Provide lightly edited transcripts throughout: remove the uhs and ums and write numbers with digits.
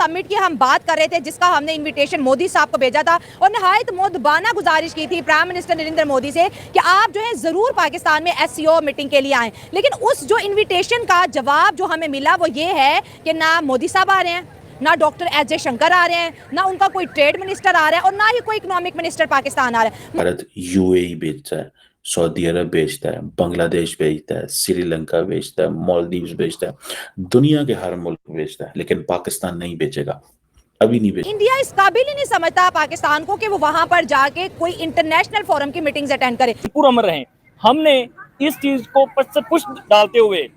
Summit की हम बात कर रहे थे जिसका हमने इनविटेशन मोदी साहब को भेजा था और नहायत मुद्दबाना गुजारिश की थी प्राइम मिनिस्टर नरेंद्र मोदी से कि आप जो है ज़रूर पाकिस्तान में एससीओ मीटिंग के लिए आएँ, लेकिन उस जो इन्विटेशन का जवाब जो हमें मिला वो ये है कि ना मोदी साहब आ रहे हैं, ना डॉक्टर एस जयशंकर आ रहे हैं, ना उनका कोई ट्रेड मिनिस्टर आ रहा है और ना ही कोई इकोनॉमिक मिनिस्टर पाकिस्तान आ रहा है। भारत यूएई बेचता है, सऊदी अरब बेचता है, बांग्लादेश बेचता है, श्रीलंका बेचता है, मालदीव्स बेचता है, दुनिया के हर मुल्क बेचता है, लेकिन पाकिस्तान नहीं बेचेगा, अभी नहीं बेचेगा। इंडिया इस काबिल ही नहीं समझता पाकिस्तान को कि वो वहां पर जाके कोई इंटरनेशनल फोरम की मीटिंग्स अटेंड करे। पूरा अमर रहे। हमने इस चीज को पुश डालते हुए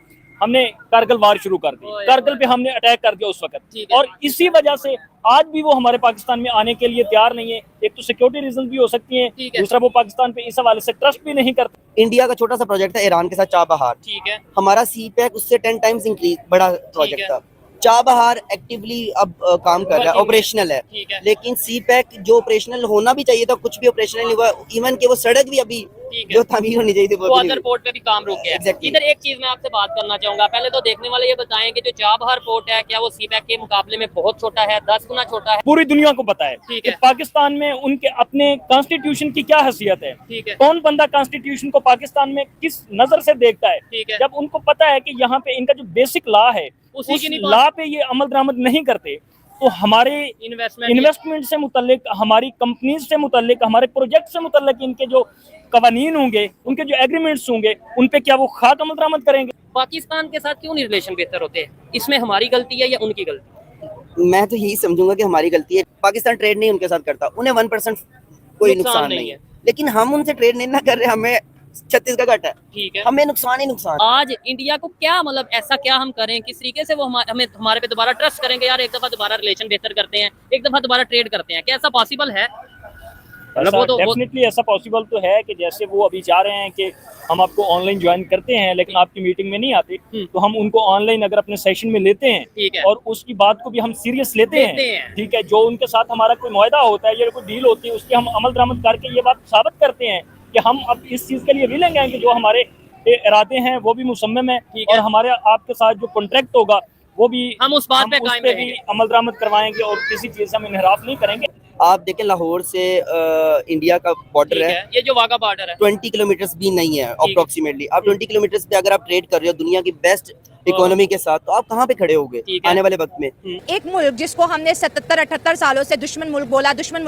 हमने कारगिल वार शुरू कर दी, कारगिल पे हमने अटैक कर दिया उस वक्त, और इसी वजह से आज भी वो हमारे पाकिस्तान में आने के लिए तैयार नहीं है। एक तो सिक्योरिटी रीजन भी हो सकती हैं, दूसरा वो पाकिस्तान पे इस हवाले से ट्रस्ट भी नहीं करते। इंडिया का छोटा सा प्रोजेक्ट था ईरान के साथ चाबहार, ठीक है, हमारा सी पैक उससे 10 टाइम्स इंक्रीज बड़ा प्रोजेक्ट था। चाबहार एक्टिवली अब काम कर रहा है, ऑपरेशनल है, लेकिन सी पैक जो ऑपरेशनल होना भी चाहिए था कुछ भी ऑपरेशनल नहीं हुआ। इवन के वो सड़क भी अभी जो तामीर होनी चाहिए थी वो अदर पोर्ट पे भी काम रुक गया। इधर एक चीज मैं आपसे बात करना चाहूंगा, पहले तो देखने वाले ये बताएं कि जो चाबहार पोर्ट है क्या वो सी पैक के मुकाबले में बहुत छोटा है, 10 गुना छोटा है? पूरी दुनिया को पता है कि पाकिस्तान में उनके अपने कॉन्स्टिट्यूशन की क्या हैसियत है, कौन बंदा कॉन्स्टिट्यूशन को पाकिस्तान में किस नजर से देखता है। जब उनको पता है कि यहाँ पे इनका जो बेसिक लॉ है उस लॉ पे ये अमल दरामद नहीं करते, तो हमारे इन्वेस्टमेंट से मुतल्लिक, हमारी कंपनीज से मुतल्लिक, हमारे प्रोजेक्ट से मुतल्लिक इनके जो कवानीन होंगे, उनके जो एग्रीमेंट्स होंगे, उन पे क्या वो खाक अमल दरामद करेंगे? पाकिस्तान के साथ क्यों नहीं रिलेशन बेहतर होते हैं? इसमें हमारी गलती है या उनकी गलती? मैं तो यही समझूंगा कि हमारी गलती है। पाकिस्तान ट्रेड नहीं उनके साथ करता, उन्हें 1% कोई नुकसान नहीं है, लेकिन हम उनसे ट्रेड नहीं ना कर रहे, हमें 36 का घट है, ठीक है, हमें नुकसान ही नुकसान। आज इंडिया को क्या मतलब ऐसा क्या हम करें, किस तरीके से वो हमें हमारे पे दोबारा ट्रस्ट करेंगे? यार एक दफा दोबारा रिलेशन बेहतर करते हैं, एक दफा दोबारा ट्रेड करते हैं, क्या ऐसा पॉसिबल है? डेफिनेटली ऐसा पॉसिबल तो है कि जैसे वो अभी चाह रहे हैं कि हम आपको ऑनलाइन ज्वाइन करते हैं लेकिन आपकी मीटिंग में नहीं आते, तो हम उनको ऑनलाइन अगर अपने सेशन में लेते हैं और उसकी बात को भी हम सीरियस लेते हैं, ठीक है, जो उनके साथ हमारा कोई मुआहदा होता है या कोई डील होती है उसकी हम अमल दरामद करके ये बात साबित करते हैं कि हम अब इस चीज के लिए विलिंग हैं कि जो हमारे इरादे हैं वो भी मुसम्मम है और हमारे आपके साथ जो कॉन्ट्रैक्ट होगा वो भी हम उस बात पे कायम भी अमल दरामद करवाएंगे और किसी चीज से हम इनहराफ नहीं करेंगे। आप देखें लाहौर से इंडिया का बॉर्डर है, ये जो वाघा बॉर्डर है 20 किलोमीटर भी नहीं है अप्रोक्सीमेटली। आप 20 किलोमीटर पे अगर आप ट्रेड कर रहे हो दुनिया की बेस्ट इकोनॉमी के साथ, तो आप कहाँ पे खड़े होगे आने वाले वक्त में? एक मुल्क जिसको हमने 77-78 सालों से दुश्मन मुल्क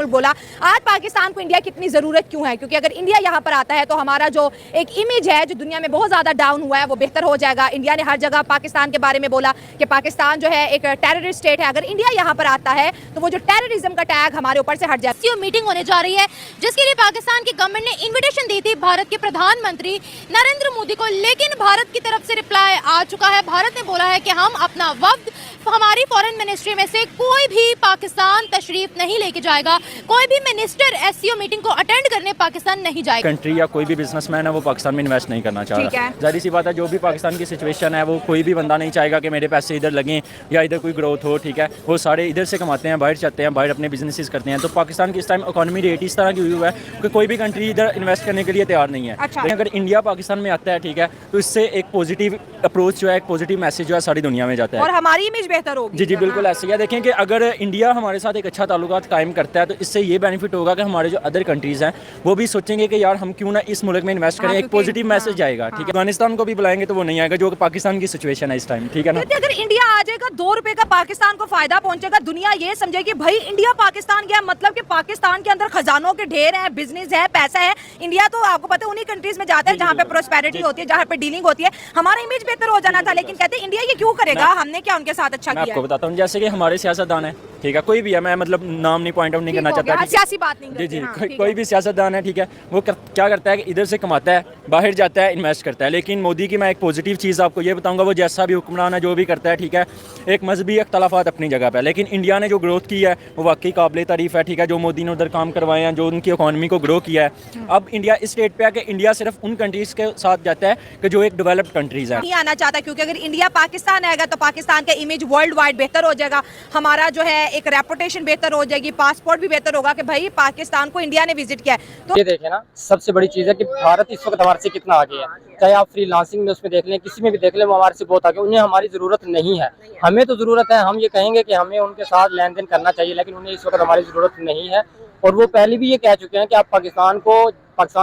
बोला, आज पाकिस्तान को इंडिया की इतनी जरूरत क्यों है? क्योंकि अगर इंडिया यहाँ पर आता है तो हमारा जो एक इमेज है जो दुनिया में बहुत ज्यादा डाउन हुआ है वो बेहतर हो जाएगा। इंडिया ने हर जगह पाकिस्तान के बारे में बोला कि पाकिस्तान जो है एक टेररिस्ट स्टेट है। अगर इंडिया यहाँ पर आता है तो वो जो टेररिज्म का टैग हमारे ऊपर से हट जाए। मीटिंग होने जा रही है जिसके लिए पाकिस्तान की गवर्नमेंट ने इन्विटेशन दी थी भारत के प्रधानमंत्री नरेंद्र मोदी को, लेकिन भारत की तरफ से रिप्लाई आ चुका है। भारत ने बोला है कि हम अपना वफ्द हमारी फॉरेन मिनिस्ट्री में से कोई भी पाकिस्तान तशरीफ नहीं लेके जाएगा, कोई भी मिनिस्टर एससीओ मीटिंग को अटेंड करने पाकिस्तान नहीं जाएगा। कंट्री या कोई भी बिजनेसमैन है वो पाकिस्तान में इन्वेस्ट नहीं करना चाह रहा। जाहिर सी बात है, जो भी पाकिस्तान की सिचुएशन है वो कोई भी बंदा नहीं चाहेगा कि मेरे पैसे इधर लगें या इधर कोई ग्रोथ हो, ठीक है। वो सारे इधर से कमाते हैं, बाहर जाते हैं, बाहर अपने बिजनेसेस करते हैं। तो पाकिस्तान की इस टाइम इकोनॉमी रेट इस तरह की हुई है कि कोई भी कंट्री इधर इन्वेस्ट करने के लिए तैयार नहीं है। लेकिन अगर इंडिया पाकिस्तान में आता है, ठीक है, तो इससे एक पॉजिटिव अप्रोच जो है, एक पॉजिटिव मैसेज जो है सारी दुनिया में जाता है और हमारी इमेज बेहतर होगी। जी बिल्कुल ऐसे ही। देखें कि अगर इंडिया हमारे साथ एक अच्छा ताल्लुकात कायम करता है तो इससे ये बेनिफिट होगा कि हमारे जो अदर कंट्रीज हैं वो भी सोचेंगे कि यार हम क्यों ना इस मुल्क में इन्वेस्ट करें। एक पॉजिटिव मैसेज आएगा, ठीक है। अफगानिस्तान को भी बुलाएंगे तो वो नहीं आएगा जो पाकिस्तान की सिचुएशन है इस टाइम, ठीक है ना। अगर इंडिया आ जाएगा 2 रुपए का पाकिस्तान को फायदा पहुंचेगा, दुनिया ये समझेगी भाई इंडिया पाकिस्तान गया, मतलब कि पाकिस्तान के अंदर खजानों के ढेर है, बिजनेस है, पैसा है। इंडिया तो आपको पता है उन्हीं कंट्रीज में जाता है जहाँ पे प्रोस्पेरिटी होती है, जहाँ पे डीलिंग होती है। हमारा इमेज बेहतर हो जाना था, लेकिन कहते हैं इंडिया ये क्यों करेगा, हमने क्या उनके साथ अच्छा किया। मैं आपको बताता हूँ, जैसे कि हमारे सियासतदान है, ठीक है, कोई भी है, मैं मतलब नाम नहीं पॉइंट आउट नहीं करना चाहता, सियासी बात नहीं। जी कोई भी सियासतदान है, ठीक है, वो क्या करता है कि इधर से कमाता है, बाहर जाता है, इन्वेस्ट करता है। लेकिन मोदी की मैं एक पॉजिटिव चीज़ आपको ये बताऊंगा, वो जैसा भी हुक्मरान है, जो भी करता है, ठीक है, एक मजहबी अख्तलाफात अपनी जगह पर है, लेकिन इंडिया ने जो ग्रोथ की है वो वाकई काबिल तारीफ है, ठीक है। जो मोदी ने उधर काम करवाए हैं, जो उनकी इकॉनमी को ग्रो किया है। अब इंडिया इस स्टेट पे है कि इंडिया सिर्फ उन कंट्रीज के साथ जाता है कि जो एक डेवलप्ड कंट्रीज है। नहीं आना चाहता, क्योंकि अगर इंडिया पाकिस्तान आएगा तो पाकिस्तान का इमेज वर्ल्ड वाइड बेहतर हो जाएगा। हमारा जो है एक रेपुटेशन बेहतर हो जाएगी, पासपोर्ट भी बेहतर होगा कि भाई पाकिस्तान को इंडिया ने विजिट किया है। तो ये देखें ना, सबसे बड़ी चीज़ है कि भारत इस वक्त हमारे से कितना आगे है। चाहे आप फ्रीलांसिंग में उसमें देख लें, किसी में भी देख लें, वो हमारे से बहुत आगे। उन्हें हमारी ज़रूरत नहीं है, हमें तो ज़रूरत है। हम ये कहेंगे कि हमें उनके साथ लेन देन करना चाहिए, लेकिन उन्हें इस वक्त हमारी ज़रूरत नहीं है। और वो पहले भी ये कह चुके हैं कि आप पाकिस्तान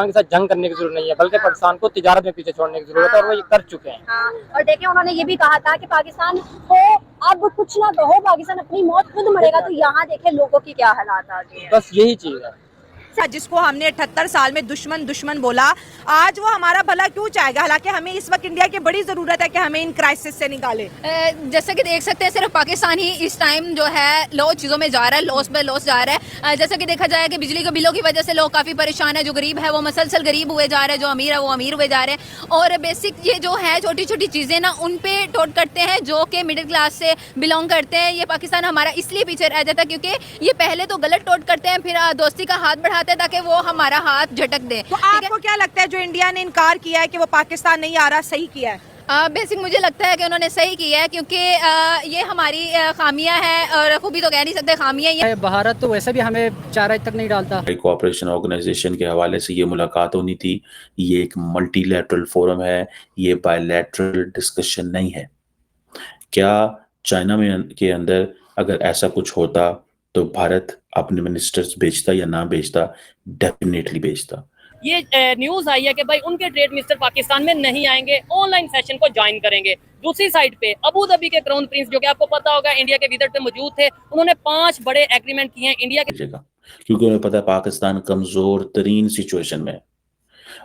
के साथ जंग करने की जरूरत नहीं है, बल्कि पाकिस्तान को तिजारत में पीछे छोड़ने की जरूरत है, और वो ये कर चुके हैं। और देखिए, उन्होंने ये भी कहा था कि पाकिस्तान को अब कुछ ना कहो, पाकिस्तान अपनी मौत खुद मरेगा। तो यहाँ देखे लोगों की क्या हालात आ गए हैं। बस यही चीज़ है। जिसको हमने 78 साल में दुश्मन बोला, आज वो हमारा भला क्यों चाहेगा? हालांकि हमें इस वक्त इंडिया की बड़ी जरूरत है कि हमें इन क्राइसिस से निकाले। जैसे कि देख सकते हैं, सिर्फ पाकिस्तान ही इस टाइम जो है लो चीज़ों में जा रहा है, लॉस पे लॉस जा रहा है। जैसा कि देखा जाए कि बिजली के बिलों की वजह से लोग काफ़ी परेशान है। जो गरीब है वो मसलसल गरीब हुए जा रहे हैं, जो अमीर है वो अमीर हुए जा रहे हैं। और बेसिक ये जो है छोटी छोटी चीज़ें ना, उन पे टोट करते हैं जो कि मिडिल क्लास से बिलोंग करते हैं। ये पाकिस्तान हमारा इसलिए पीछे रह जाता है क्योंकि ये पहले तो गलत टोट करते हैं, फिर दोस्ती का हाथ बढ़ाते हैं ताकि वो हमारा हाथ झटक दे। तो आपको क्या लगता है जो इंडिया ने इनकार किया है कि वो पाकिस्तान नहीं आ रहा, सही किया है? बेसिक मुझे लगता है कि उन्होंने सही किया है, क्योंकि ये हमारी खामियां हैं, और खूबी तो कह नहीं सकते, खामियां ही। भारत तो वैसे भी हमें चारा तक नहीं डालता। कोऑपरेशन ऑर्गेनाइजेशन के हवाले से ये मुलाकात होनी थी। ये एक मल्टीलैटरल फोरम है, ये बायलैटरल डिस्कशन नहीं है। क्या चाइना में के अंदर अगर ऐसा कुछ होता तो भारत अपने मिनिस्टर्स भेजता या ना भेजता? डेफिनेटली भेजता। ये न्यूज आई है कि भाई उनके ट्रेड मिनिस्टर पाकिस्तान में नहीं आएंगे, ऑनलाइन सेशन को ज्वाइन करेंगे। दूसरी साइड पे अबू धाबी के क्राउन प्रिंस, जो कि आपको पता होगा इंडिया के विजिट पे मौजूद थे, उन्होंने 5 बड़े एग्रीमेंट किए हैं इंडिया के जगह, क्योंकि उन्हें पता है पाकिस्तान कमजोर तरीन सिचुएशन में,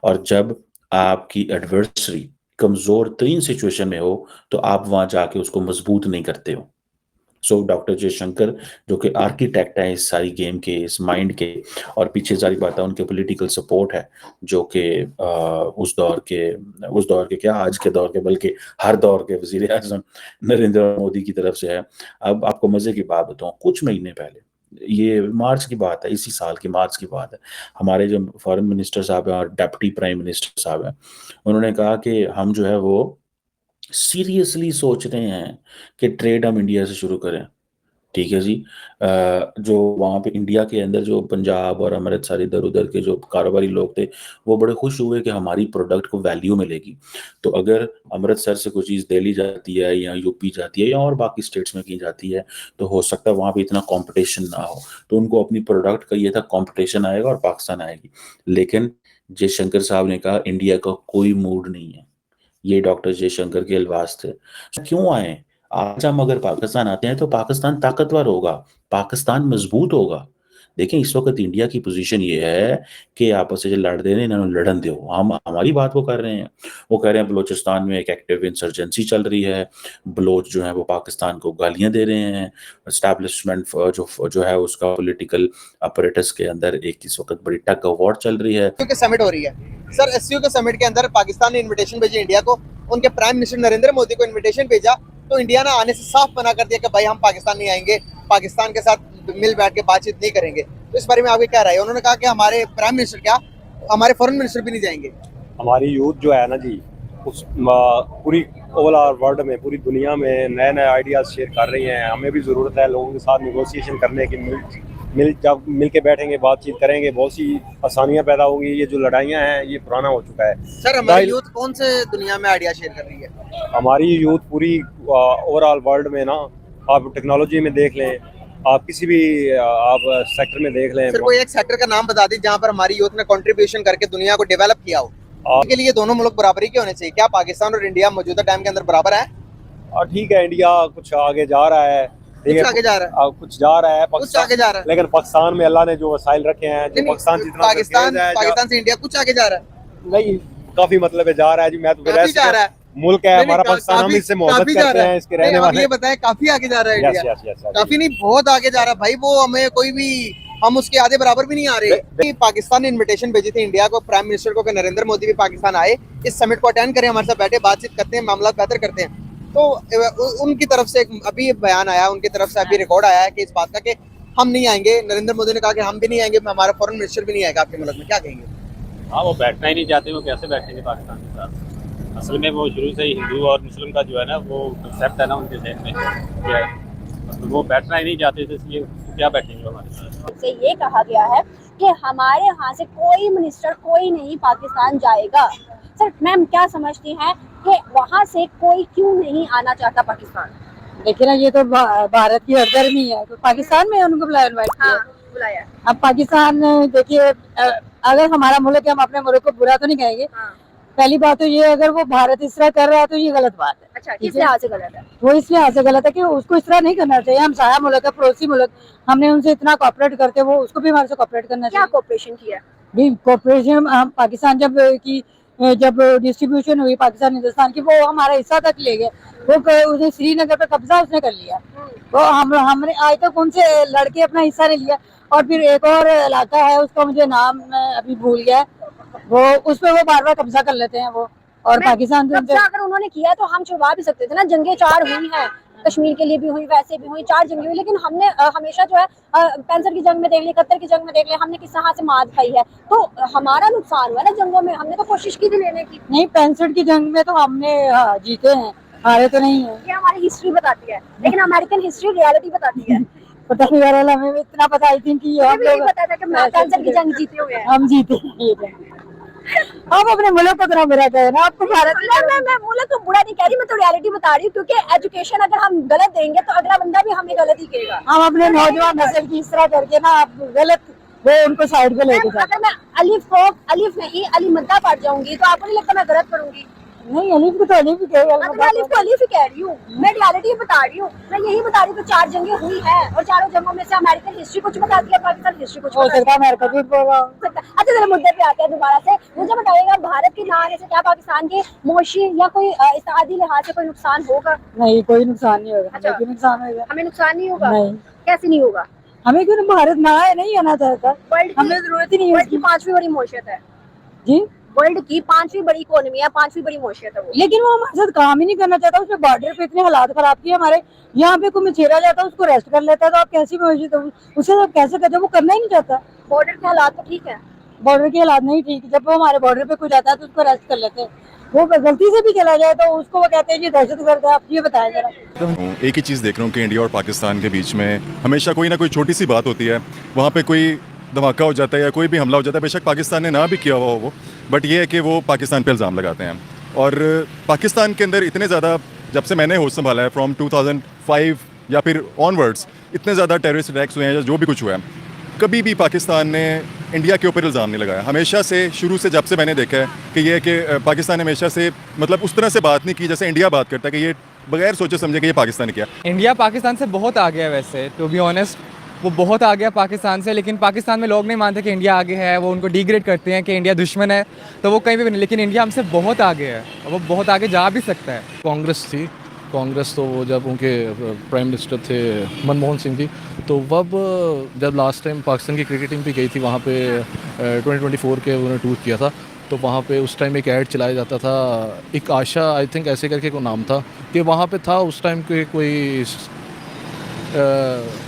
और जब आपकी एडवर्सरी कमजोर तरीन सिचुएशन में हो तो आप वहां जाके उसको मजबूत नहीं करते हो। सो डॉक्टर जयशंकर जो कि आर्किटेक्ट है इस सारी गेम के, इस माइंड के, और पीछे सारी बात है उनके पॉलिटिकल सपोर्ट है, जो कि उस दौर के क्या आज के दौर के बल्कि हर दौर के वजीर आज़म नरेंद्र मोदी की तरफ से है। अब आपको मजे की बात बताऊं, कुछ महीने पहले, ये मार्च की बात है, इसी साल की मार्च की बात है, हमारे जो फॉरेन मिनिस्टर साहब हैं और डिप्टी प्राइम मिनिस्टर साहब हैं, उन्होंने कहा कि हम जो है वो सीरियसली सोच रहे हैं कि ट्रेड हम इंडिया से शुरू करें। ठीक है जी। जो वहाँ पे इंडिया के अंदर जो पंजाब और अमृतसर इधर उधर के जो कारोबारी लोग थे वो बड़े खुश हुए कि हमारी प्रोडक्ट को वैल्यू मिलेगी। तो अगर अमृतसर से कोई चीज़ दिल्ली जाती है या यूपी जाती है या और बाकी स्टेट्स में की जाती है तो हो सकता है वहाँ पे इतना कंपटीशन ना हो, तो उनको अपनी प्रोडक्ट का ये था कंपटीशन आएगा और पाकिस्तान आएगी। लेकिन जयशंकर साहब ने कहा इंडिया का कोई मूड नहीं है। ये डॉक्टर जयशंकर के अल्फाज थे। क्यों आए? आज हम अगर पाकिस्तान आते हैं तो पाकिस्तान ताकतवर होगा, पाकिस्तान मजबूत होगा। देखें इस वक्त इंडिया की पोजीशन ये है कि आपस में लड़ दे रहे हैं, लड़न दो। हम हमारी बात वो कर रहे हैं, वो कह रहे हैं बलोचिस्तान में एक एक्टिव इंसर्जेंसी चल रही है, बलोच जो है वो पाकिस्तान को गालियां दे रहे हैं, एस्टैब्लिशमेंट जो है उसका पॉलिटिकल अपरेटस के अंदर एक इस वक्त बड़ी टग ऑफ वॉर चल रही है। के समिट हो रही है सर, एससीओ के समिट के अंदर पाकिस्तान ने इनविटेशन भेजी इंडिया को, उनके प्राइम मिनिस्टर नरेंद्र मोदी को इनविटेशन भेजा, तो इंडिया ने आने से साफ मना कर दिया कि भाई हम पाकिस्तान नहीं आएंगे, पाकिस्तान के साथ मिल बैठ के बातचीत नहीं करेंगे। तो इस बारे में आपकी क्या राय है? उन्होंने कहा कि हमारे प्राइम मिनिस्टर क्या, हमारे फॉरेन मिनिस्टर भी नहीं जाएंगे। हमारी यूथ जो है ना जी, उस पूरी ओवरऑल वर्ल्ड में, पूरी दुनिया में नए नए आइडियाज शेयर कर रही हैं। हमें भी ज़रूरत है लोगों के साथ निगोशिएशन करने की, जब मिल के बैठेंगे बातचीत करेंगे बहुत सी आसानियाँ पैदा होंगी। ये जो लड़ाइयाँ हैं ये पुराना हो चुका है। सर हमारी यूथ कौन से दुनिया में आइडिया शेयर कर रही है? हमारी यूथ पूरी ओवरऑल वर्ल्ड में ना, आप टेक्नोलॉजी में देख लें, आप किसी भी आप सेक्टर में देख लें। सर कोई एक सेक्टर का नाम बता दी जहाँ पर हमारी यूथ ने कंट्रीब्यूशन करके दुनिया को डेवलप किया हो। इसके लिए दोनों मुल्क बराबरी के होने चाहिए। क्या पाकिस्तान और इंडिया मौजूदा टाइम के अंदर बराबर है? ठीक है, इंडिया कुछ आगे जा रहा है, कुछ आगे जा रहा है, कुछ जा रहा है, कुछ आगे जा रहा है, लेकिन पाकिस्तान में अल्लाह ने जो वसाइल रखे हैं, जो पाकिस्तान जितना पाकिस्तान से इंडिया कुछ आगे जा रहा है नहीं, काफी मतलब है जा रहा है जी। मैं तो जा रहा है, मुल्क है हमारा पाकिस्तान, हम इससे मोहब्बत करते हैं, इसके रहने वाले। ये बताएं काफी आगे जा रहा है इंडिया? काफी नहीं, बहुत आगे जा रहा है भाई। वो हमें कोई भी, हम उसके आधे बराबर भी नहीं आ रहे। पाकिस्तान ने इनविटेशन भेजी थी इंडिया को, प्राइम मिनिस्टर को, कि नरेंद्र मोदी भी पाकिस्तान आए, इस समिट को अटेंड करें, हमारे साथ बैठे बातचीत करते हैं, मामला बेहतर करते हैं। तो उनकी तरफ से अभी बयान आया, उनकी तरफ से अभी रिकॉर्ड आया है कि इस बात का कि हम नहीं आएंगे। नरेंद्र मोदी ने कहा कि हम भी नहीं आएंगे, हमारा फॉरेन मिनिस्टर भी नहीं आएगा आपके मुल्क में। क्या कहेंगे? हाँ, वो बैठना ही नहीं चाहते, वो कैसे बैठेंगे पाकिस्तान के साथ? असल में वो शुरू से ही हिंदू और मुस्लिम का जो है ना वो कंसेप्ट है ना उनके जहन में, तो वो बैठना ही नहीं चाहते थे, इसलिए क्या बैठेंगे हमारे साथ। से ये कहा गया है कि हमारे यहाँ से कोई मिनिस्टर कोई नहीं पाकिस्तान जाएगा। सर मैम क्या समझती हैं कि वहाँ से कोई क्यों नहीं आना चाहता पाकिस्तान? देखिए ना, ये तो भारत की हरदर्मी है, तो पाकिस्तान में उनको बुलाया, इनवाइट किया। बुलाया। अब पाकिस्तान देखिए, अगर हमारा मुल्क है, हम अपने मुल्क को बुरा तो नहीं कहेंगे। पहली बात तो ये, अगर वो भारत इस तरह कर रहा है तो ये गलत बात है। अच्छा, किस लिहाज से गलत है? वो इस लिहाज से गलत है कि उसको इस तरह नहीं करना चाहिए। हम साया मुल्क है, पड़ोसी मुल्क, हमने उनसे इतना कोऑपरेट करते, वो उसको भी हमारे से कोऑपरेट करना चाहिए। क्या कोऑपरेशन किया? कोऑपरेशन हम पाकिस्तान जब डिस्ट्रीब्यूशन हुई पाकिस्तान हिंदुस्तान की, वो हमारा हिस्सा तक ले गए। वो उसे श्रीनगर पे कब्जा उसने कर लिया। वो हमने आज तक उनसे लड़के अपना हिस्सा नहीं लिया। और फिर एक और इलाका है, उसका मुझे नाम अभी भूल गया, वो उस पर वो बार कब्जा कर लेते हैं वो। और पाकिस्तान कब्जा अगर उन्होंने किया तो हम छुड़वा भी सकते थे ना। जंगें 4 हुई हैं, कश्मीर के लिए भी हुई, वैसे भी हुई, 4 जंगें हुई, लेकिन हमने हमेशा जो है 65 की जंग में देख ली, 71 की जंग में देख ली, हमने किस तरह से मात खाई है। तो हमारा नुकसान हुआ ना जंगों में, हमने तो कोशिश की थी लेने की। नहीं, 65 की जंग में तो हमने जीते हैं, हारे तो नहीं है। ये हमारी हिस्ट्री बताती है, लेकिन अमेरिकन हिस्ट्री रियलिटी बताती है। पता नहीं यार, हमें भी इतना पता आई थी कि हम लोग पता था कि 65 की जंग जीते हुए हैं। हम जीते हैं। आप अपने मुल्क को तरह मेरा कहे ना, आपको भारत मैं मुल्क को बुरा नहीं कह रही, मैं तो रियलिटी बता रही हूँ। क्योंकि एजुकेशन अगर हम गलत देंगे तो अगला बंदा भी हमें गलत ही कहेगा। हम अपने नौजवान नस्ल की इस तरह करके ना, आप गलत वो उनको साइड पे लेके जाते। अगर मैं अलिफ नहीं अली मद्दा पढ़ जाऊंगी तो आपको नहीं लगता मैं गलत करूंगी? नहीं, अलीफ को तो अलीफ ही कहेगा। मैं अलीफ को अलीफ ही कह रही हूँ, मैं रियलिटी बता रही हूँ। मैं यही बता रही हूँ कि 4 जंगें हुई हैं और 4 जंगों में से अमेरिकन हिस्ट्री कुछ बताती है, पाकिस्तान हिस्ट्री कुछ हो सकता है अमेरिका झूठ बोल रहा हो। अच्छा, जरा मुद्दे पे आते हैं दोबारा से। मुझे बताइएगा, भारत के ना आने से क्या पाकिस्तान के मुआशी या कोई इत्तेहादी लिहाज से कोई नुकसान होगा? नहीं, कोई नुकसान नहीं होगा। अच्छा, क्यों नुकसान होगा? हमें नुकसान नहीं होगा? नहीं। कैसे नहीं होगा? हमें क्यों भारत ना आए, नहीं आना चाहता, हमें जरूरत ही नहीं है। वर्ल्ड की 5वीं बड़ी मौशियत है जी, वर्ल्ड की 5वीं बड़ी इकोनॉमी है, 5वीं बड़ी मौशियत है वो। लेकिन वो हमारे साथ काम ही नहीं करना चाहता। उसने बॉर्डर पे इतने हालात खराब किए हमारे। यहाँ पे कोई मछेरा जाता है, उसको रेस्ट कर लेता है, तो आप कैसी मौशियत हो उसे, आप कैसे करते? वो करना ही नहीं चाहता। बॉर्डर के हालात तो ठीक है, बॉर्डर के हालात नहीं ठीक। जब वो हमारे बॉर्डर पे कोई जाता है तो उसको रेस्ट कर लेते हैं। वो गलती से भी चला जाए तो उसको वो कहते हैं ये दहशतगर्द है। आप ये बताएं जरा। एक ही चीज़ देख रहा हूँ कि इंडिया और पाकिस्तान के बीच में हमेशा कोई ना कोई छोटी सी बात होती है, वहाँ पे कोई धमाका हो जाता है या कोई भी हमला हो जाता है। बेशक पाकिस्तान ने ना भी किया हुआ हो वो, बट ये है कि वो पाकिस्तान पे इल्ज़ाम लगाते हैं। और पाकिस्तान के अंदर इतने ज़्यादा, जब से मैंने होश संभाला है फ्रॉम 2005 या फिर ऑनवर्ड्स, इतने ज़्यादा टेररिस्ट अटैक्स हुए हैं या जो भी कुछ हुआ है, कभी भी पाकिस्तान ने इंडिया के ऊपर इल्ज़ाम नहीं लगाया। हमेशा से, शुरू से जब से मैंने देखा है कि ये कि पाकिस्तान ने हमेशा से मतलब उस तरह से बात नहीं की जैसे इंडिया बात करता है, कि ये बगैर सोचे समझे कि ये पाकिस्तान ने किया। इंडिया पाकिस्तान से बहुत आगे है वैसे, टू बी ऑनेस्ट, वो बहुत आ गया पाकिस्तान से। लेकिन पाकिस्तान में लोग नहीं मानते कि इंडिया आगे है, वो उनको डिग्रेड करते हैं कि इंडिया दुश्मन है, तो वो कहीं भी नहीं। लेकिन इंडिया हमसे बहुत आगे है, वो बहुत आगे जा भी सकता है। कांग्रेस तो वो जब उनके प्राइम मिनिस्टर थे मनमोहन सिंह जी, तो वब जब लास्ट टाइम पाकिस्तान की क्रिकेट टीम भी गई थी वहाँ पे 2024 के उन्होंने टूर किया था, तो वहाँ पे उस टाइम एक ऐड चलाया जाता था, एक आशा आई थिंक ऐसे करके कोई नाम था, कि वहाँ पे था उस टाइम के कोई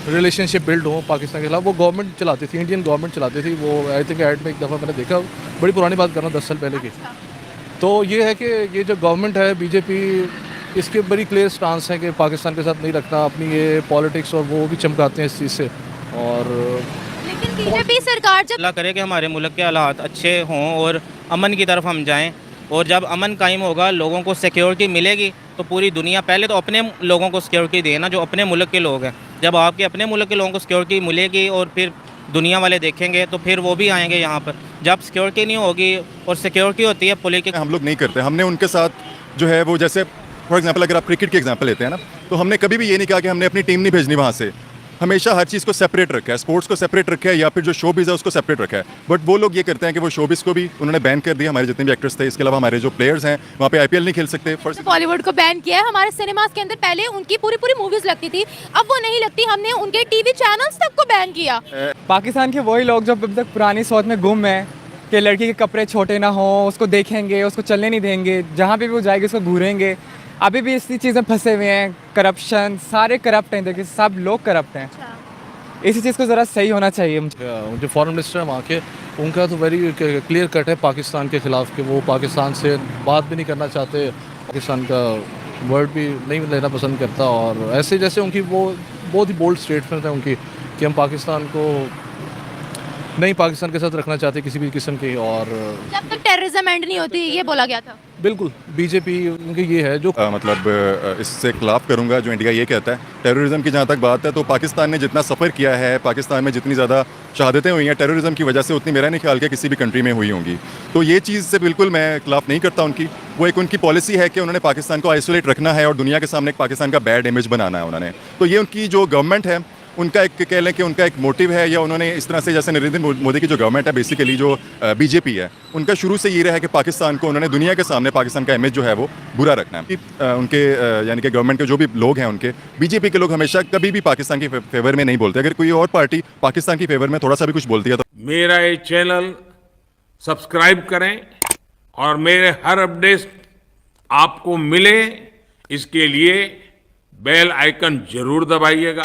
रिलेशनशिप बिल्ड हो पाकिस्तान के खिलाफ। वो गवर्नमेंट चलाती थी, इंडियन गवर्नमेंट चलाती थी वो। आई थिंक ऐड में एक दफ़ा मैंने देखा, बड़ी पुरानी बात कर रहा हूँ, 10 साल पहले की। तो ये है कि ये जो गवर्नमेंट है बीजेपी, इसके बड़ी क्लियर स्टांस है कि पाकिस्तान के साथ नहीं रखना। अपनी ये पॉलिटिक्स और वो भी चमकाते हैं इस चीज़ से। और लेकिन बीजेपी सरकार जब अल्लाह करे कि हमारे मुल्क के हालात अच्छे हों और अमन की तरफ हम जाएं, और जब अमन कायम होगा, लोगों को सिक्योरिटी मिलेगी, तो पूरी दुनिया, पहले तो अपने लोगों को सिक्योरिटी देना जो अपने मुल्क के लोग हैं। जब आपके अपने मुल्क के लोगों को सिक्योरिटी मिलेगी और फिर दुनिया वाले देखेंगे, तो फिर वो भी आएंगे यहाँ पर। जब सिक्योरिटी नहीं होगी, और सिक्योरिटी होती है पॉलिटिक्स, हम लोग नहीं करते। हमने उनके साथ जो है वो, जैसे फॉर एग्जांपल अगर आप क्रिकेट की एग्जांपल लेते हैं ना, तो हमने कभी भी ये नहीं कहा कि हमने अपनी टीम नहीं भेजनी वहाँ से। हमेशा हर चीज़ को सेपरेट रखा है, स्पोर्ट्स को सेपरेट रखा है, या फिर जो शोबिज़ है उसको सेपरेट रखा है। बट वो लोग ये करते हैं कि वो शोबिज़ को भी उन्होंने बैन कर दिया। हमारे जितने भी एक्टर्स थे, इसके अलावा हमारे जो प्लेयर्स हैं वहाँ पे IPL नहीं खेल सकते। बॉलीवुड को बैन किया है। हमारे सिनेमास के अंदर पहले उनकी पूरी मूवीज लगती थी, अब वो नहीं लगती। हमने उनके टीवी चैनल्स तक को बैन किया। पाकिस्तान के वही लोग जो अब तक पुरानी सोच में गुम है कि लड़की के कपड़े छोटे ना हो, उसको देखेंगे, उसको चलने नहीं देंगे, जहाँ पे भी वो जाएगी उसको घूरेंगे। अभी भी इसी चीज़ें फंसे हुए हैं। करप्शन, सारे करप्ट हैं, देखिए सब लोग करप्ट हैं। इसी चीज़ को ज़रा सही होना चाहिए। जो फॉरेन मिनिस्टर है वहाँ के, उनका तो वेरी क्लियर कट है पाकिस्तान के ख़िलाफ़ कि वो पाकिस्तान से बात भी नहीं करना चाहते, पाकिस्तान का वर्ड भी नहीं लेना पसंद करता। और ऐसे जैसे उनकी वो बहुत ही बोल्ड स्टेटमेंट है उनकी कि हम पाकिस्तान को नहीं पाकिस्तान के साथ रखना चाहते किसी भी किस्म की। और जब तक टेररिज्म एंड नहीं होती, ये बोला गया था। बिल्कुल बीजेपी उनकी ये है जो मतलब इससे खिलाफ करूंगा जो इंडिया ये कहता है। टेररिज्म की जहाँ तक बात है तो पाकिस्तान ने जितना सफ़र किया है, पाकिस्तान में जितनी ज़्यादा शहादतें हुई हैं टेररिज्म की वजह से, उतनी मेरा नहीं ख्याल कि किसी भी कंट्री में हुई होंगी। तो ये चीज़ से बिल्कुल मैं खिलाफ नहीं करता उनकी। वो एक उनकी पॉलिसी है कि उन्होंने पाकिस्तान को आइसोलेट रखना है और दुनिया के सामने एक पाकिस्तान का बैड इमेज बनाना है उन्होंने। तो ये उनकी जो गवर्नमेंट है उनका एक कह लें कि उनका एक मोटिव है, या उन्होंने इस तरह से, जैसे नरेंद्र मोदी की जो गवर्नमेंट है बेसिकली जो बीजेपी है, उनका शुरू से ये रहा है कि पाकिस्तान को उन्होंने दुनिया के सामने पाकिस्तान का इमेज जो है वो बुरा रखना है। उनके यानी कि गवर्नमेंट के जो भी लोग हैं उनके, बीजेपी के लोग हमेशा कभी भी पाकिस्तान के फेवर में नहीं बोलते। अगर कोई और पार्टी पाकिस्तान की फेवर में थोड़ा सा भी कुछ बोलती है तो मेरा ये चैनल सब्सक्राइब करें और मेरे हर अपडेट आपको मिले, इसके लिए बेल आइकन जरूर दबाइएगा।